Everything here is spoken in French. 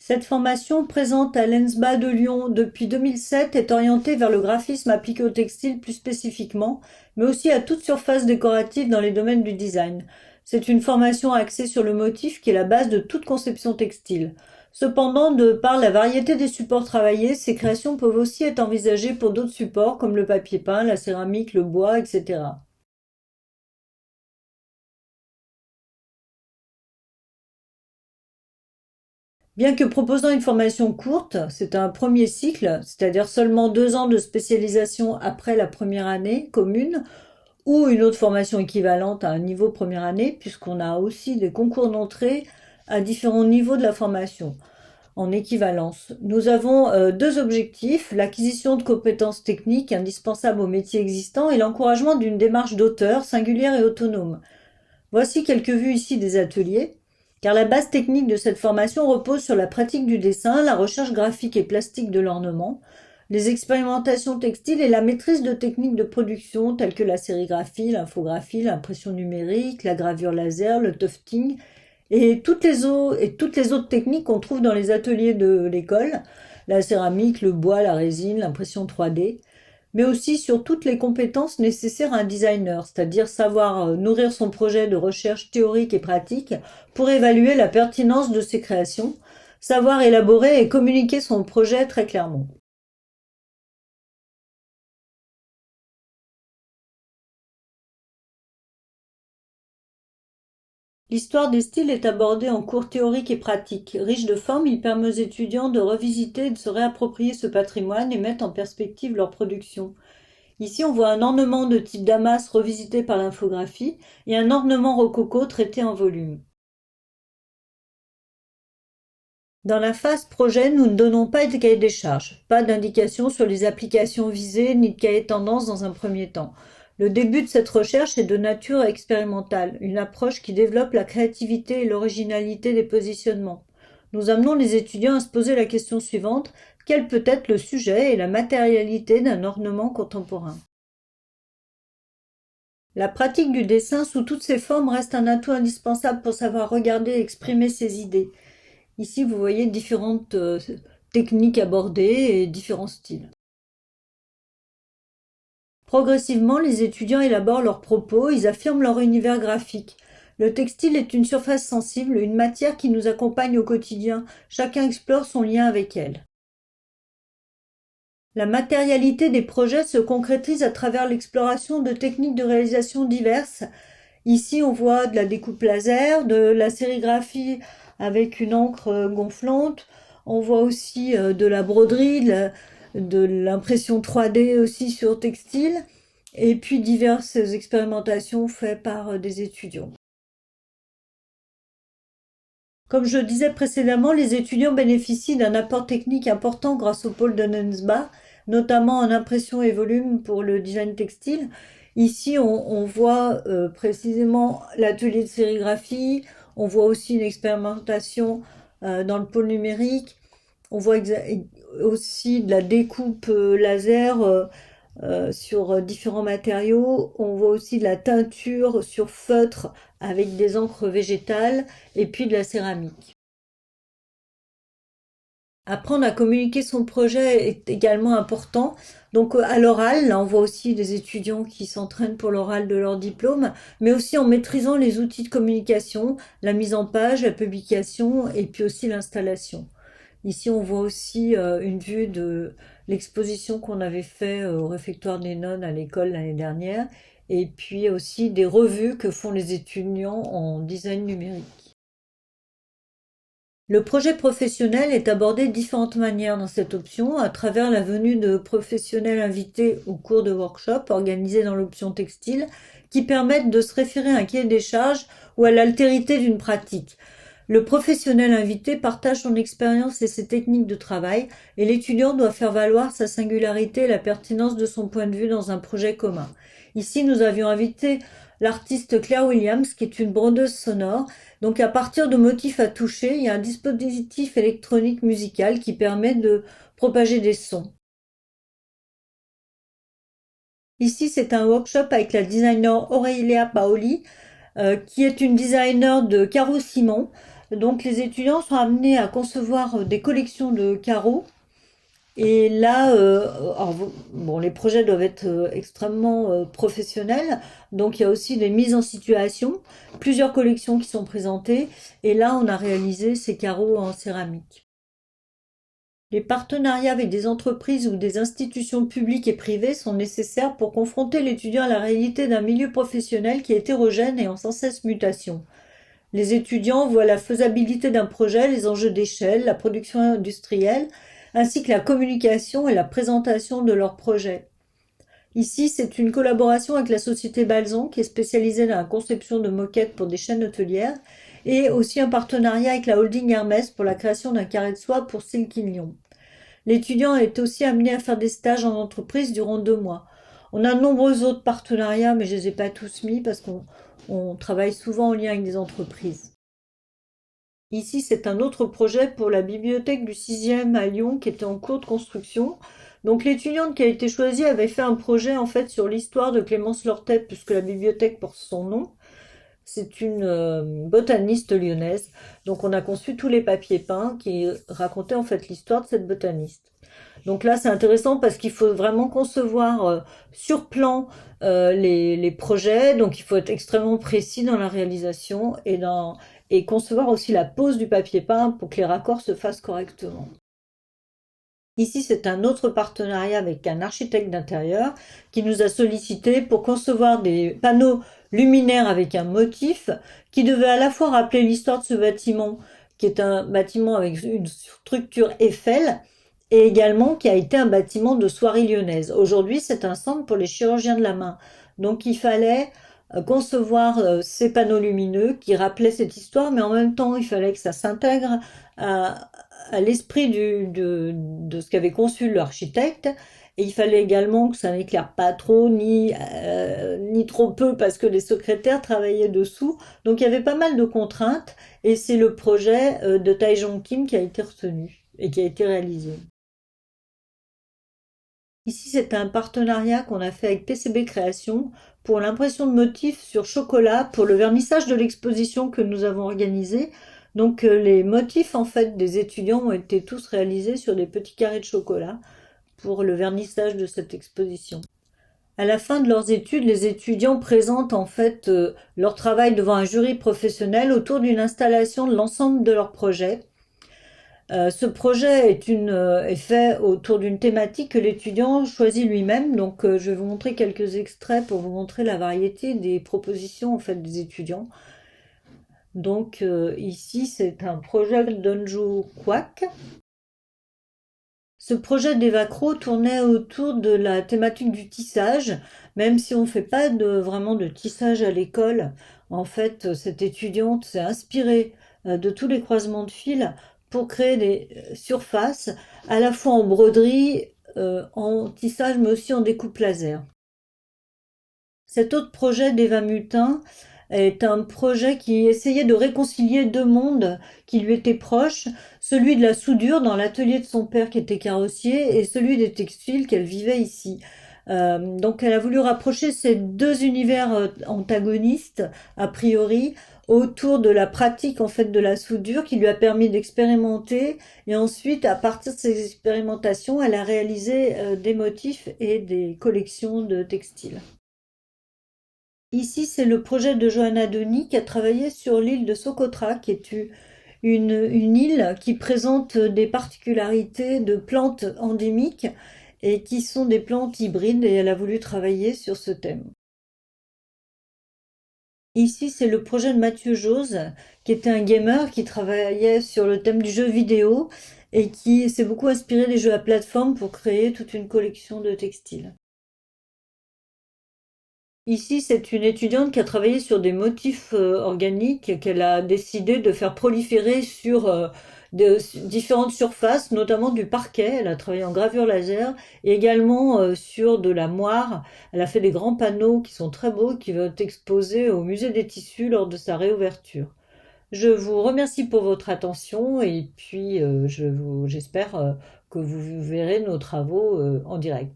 Cette formation, présente à l'ENSBA de Lyon depuis 2007, est orientée vers le graphisme appliqué au textile plus spécifiquement, mais aussi à toute surface décorative dans les domaines du design. C'est une formation axée sur le motif qui est la base de toute conception textile. Cependant, de par la variété des supports travaillés, ces créations peuvent aussi être envisagées pour d'autres supports comme le papier peint, la céramique, le bois, etc. Bien que proposant une formation courte, c'est un premier cycle, c'est-à-dire seulement 2 ans de spécialisation après la première année commune, ou une autre formation équivalente à un niveau première année, puisqu'on a aussi des concours d'entrée à différents niveaux de la formation en équivalence. Nous avons deux objectifs, l'acquisition de compétences techniques indispensables aux métiers existants et l'encouragement d'une démarche d'auteur singulière et autonome. Voici quelques vues ici des ateliers, car la base technique de cette formation repose sur la pratique du dessin, la recherche graphique et plastique de l'ornement, les expérimentations textiles et la maîtrise de techniques de production telles que la sérigraphie, l'infographie, l'impression numérique, la gravure laser, le tufting et toutes les autres techniques qu'on trouve dans les ateliers de l'école, la céramique, le bois, la résine, l'impression 3D, mais aussi sur toutes les compétences nécessaires à un designer, c'est-à-dire savoir nourrir son projet de recherche théorique et pratique pour évaluer la pertinence de ses créations, savoir élaborer et communiquer son projet très clairement. L'histoire des styles est abordée en cours théorique et pratique. Riche de formes, il permet aux étudiants de revisiter et de se réapproprier ce patrimoine et mettre en perspective leur production. Ici, on voit un ornement de type Damas revisité par l'infographie et un ornement rococo traité en volume. Dans la phase projet, nous ne donnons pas de cahier des charges, pas d'indication sur les applications visées ni de cahier tendance dans un premier temps. Le début de cette recherche est de nature expérimentale, une approche qui développe la créativité et l'originalité des positionnements. Nous amenons les étudiants à se poser la question suivante: quel peut être le sujet et la matérialité d'un ornement contemporain? La pratique du dessin sous toutes ses formes reste un atout indispensable pour savoir regarder et exprimer ses idées. Ici, vous voyez différentes techniques abordées et différents styles. Progressivement, les étudiants élaborent leurs propos, ils affirment leur univers graphique. Le textile est une surface sensible, une matière qui nous accompagne au quotidien. Chacun explore son lien avec elle. La matérialité des projets se concrétise à travers l'exploration de techniques de réalisation diverses. Ici, on voit de la découpe laser, de la sérigraphie avec une encre gonflante. On voit aussi de la broderie, de l'impression 3D aussi sur textile. Et puis diverses expérimentations faites par des étudiants. Comme je disais précédemment, les étudiants bénéficient d'un apport technique important grâce au pôle de Nunsba, notamment en impression et volume pour le design textile. Ici, on voit précisément l'atelier de sérigraphie, on voit aussi une expérimentation dans le pôle numérique, on voit aussi de la découpe laser sur différents matériaux. On voit aussi de la teinture sur feutre avec des encres végétales et puis de la céramique. Apprendre à communiquer son projet est également important. Donc à l'oral, là on voit aussi des étudiants qui s'entraînent pour l'oral de leur diplôme, mais aussi en maîtrisant les outils de communication, la mise en page, la publication et puis aussi l'installation. Ici, on voit aussi une vue de l'exposition qu'on avait fait au réfectoire des nonnes à l'école l'année dernière, et puis aussi des revues que font les étudiants en design numérique. Le projet professionnel est abordé de différentes manières dans cette option, à travers la venue de professionnels invités au cours de workshops organisés dans l'option textile, qui permettent de se référer à un cahier des charges ou à l'altérité d'une pratique. Le professionnel invité partage son expérience et ses techniques de travail, et l'étudiant doit faire valoir sa singularité et la pertinence de son point de vue dans un projet commun. Ici, nous avions invité l'artiste Claire Williams, qui est une brodeuse sonore. Donc, à partir de motifs à toucher, il y a un dispositif électronique musical qui permet de propager des sons. Ici, c'est un workshop avec la designer Aurelia Paoli, qui est une designer de Caro Simon. Donc les étudiants sont amenés à concevoir des collections de carreaux. Et là, alors, bon, les projets doivent être extrêmement professionnels, donc il y a aussi des mises en situation, plusieurs collections qui sont présentées, et là on a réalisé ces carreaux en céramique. Les partenariats avec des entreprises ou des institutions publiques et privées sont nécessaires pour confronter l'étudiant à la réalité d'un milieu professionnel qui est hétérogène et en sans cesse mutation. Les étudiants voient la faisabilité d'un projet, les enjeux d'échelle, la production industrielle, ainsi que la communication et la présentation de leur projet. Ici, c'est une collaboration avec la société Balzan, qui est spécialisée dans la conception de moquettes pour des chaînes hôtelières, et aussi un partenariat avec la holding Hermès pour la création d'un carré de soie pour Silkinion. L'étudiant est aussi amené à faire des stages en entreprise durant 2 mois. On a de nombreux autres partenariats, mais je ne les ai pas tous mis parce qu'on travaille souvent en lien avec des entreprises. Ici, c'est un autre projet pour la bibliothèque du 6e à Lyon qui était en cours de construction. Donc l'étudiante qui a été choisie avait fait un projet en fait sur l'histoire de Clémence Lortet, puisque la bibliothèque porte son nom. C'est une botaniste lyonnaise. Donc on a conçu tous les papiers peints qui racontaient en fait l'histoire de cette botaniste. Donc là, c'est intéressant parce qu'il faut vraiment concevoir sur plan les projets. Donc il faut être extrêmement précis dans la réalisation et concevoir aussi la pose du papier peint pour que les raccords se fassent correctement. Ici, c'est un autre partenariat avec un architecte d'intérieur qui nous a sollicité pour concevoir des panneaux luminaires avec un motif qui devait à la fois rappeler l'histoire de ce bâtiment, qui est un bâtiment avec une structure Eiffel, et également qui a été un bâtiment de soierie lyonnaise. Aujourd'hui, c'est un centre pour les chirurgiens de la main. Donc, il fallait concevoir ces panneaux lumineux qui rappelaient cette histoire, mais en même temps, il fallait que ça s'intègre à l'esprit de ce qu'avait conçu l'architecte. Et il fallait également que ça n'éclaire pas trop, ni trop peu, parce que les secrétaires travaillaient dessous. Donc il y avait pas mal de contraintes, et c'est le projet de Taejong Kim qui a été retenu et qui a été réalisé. Ici, c'est un partenariat qu'on a fait avec PCB Création pour l'impression de motifs sur chocolat pour le vernissage de l'exposition que nous avons organisée. Donc les motifs en fait des étudiants ont été tous réalisés sur des petits carrés de chocolat pour le vernissage de cette exposition. À la fin de leurs études, les étudiants présentent en fait leur travail devant un jury professionnel autour d'une installation de l'ensemble de leur projet. Ce projet est fait autour d'une thématique que l'étudiant choisit lui-même. Donc, je vais vous montrer quelques extraits pour vous montrer la variété des propositions en fait des étudiants. Donc, ici, c'est un projet d'Onju Kwak. Ce projet d'Evacro tournait autour de la thématique du tissage, même si on ne fait pas vraiment de tissage à l'école. En fait, cette étudiante s'est inspirée de tous les croisements de fils pour créer des surfaces, à la fois en broderie, en tissage, mais aussi en découpe laser. Cet autre projet d'Eva Mutin est un projet qui essayait de réconcilier 2 mondes qui lui étaient proches, celui de la soudure dans l'atelier de son père qui était carrossier et celui des textiles qu'elle vivait ici. Donc elle a voulu rapprocher ces 2 univers antagonistes, a priori, autour de la pratique en fait de la soudure qui lui a permis d'expérimenter, et ensuite à partir de ces expérimentations elle a réalisé des motifs et des collections de textiles. Ici, c'est le projet de Johanna Denis qui a travaillé sur l'île de Socotra, qui est une île qui présente des particularités de plantes endémiques et qui sont des plantes hybrides, et elle a voulu travailler sur ce thème. Ici, c'est le projet de Mathieu Jose, qui était un gamer qui travaillait sur le thème du jeu vidéo et qui s'est beaucoup inspiré des jeux à plateforme pour créer toute une collection de textiles. Ici, c'est une étudiante qui a travaillé sur des motifs organiques qu'elle a décidé de faire proliférer sur différentes surfaces, notamment du parquet. Elle a travaillé en gravure laser et également sur de la moire. Elle a fait des grands panneaux qui sont très beaux, qui vont être exposés au musée des tissus lors de sa réouverture. Je vous remercie pour votre attention et puis j'espère que vous verrez nos travaux en direct.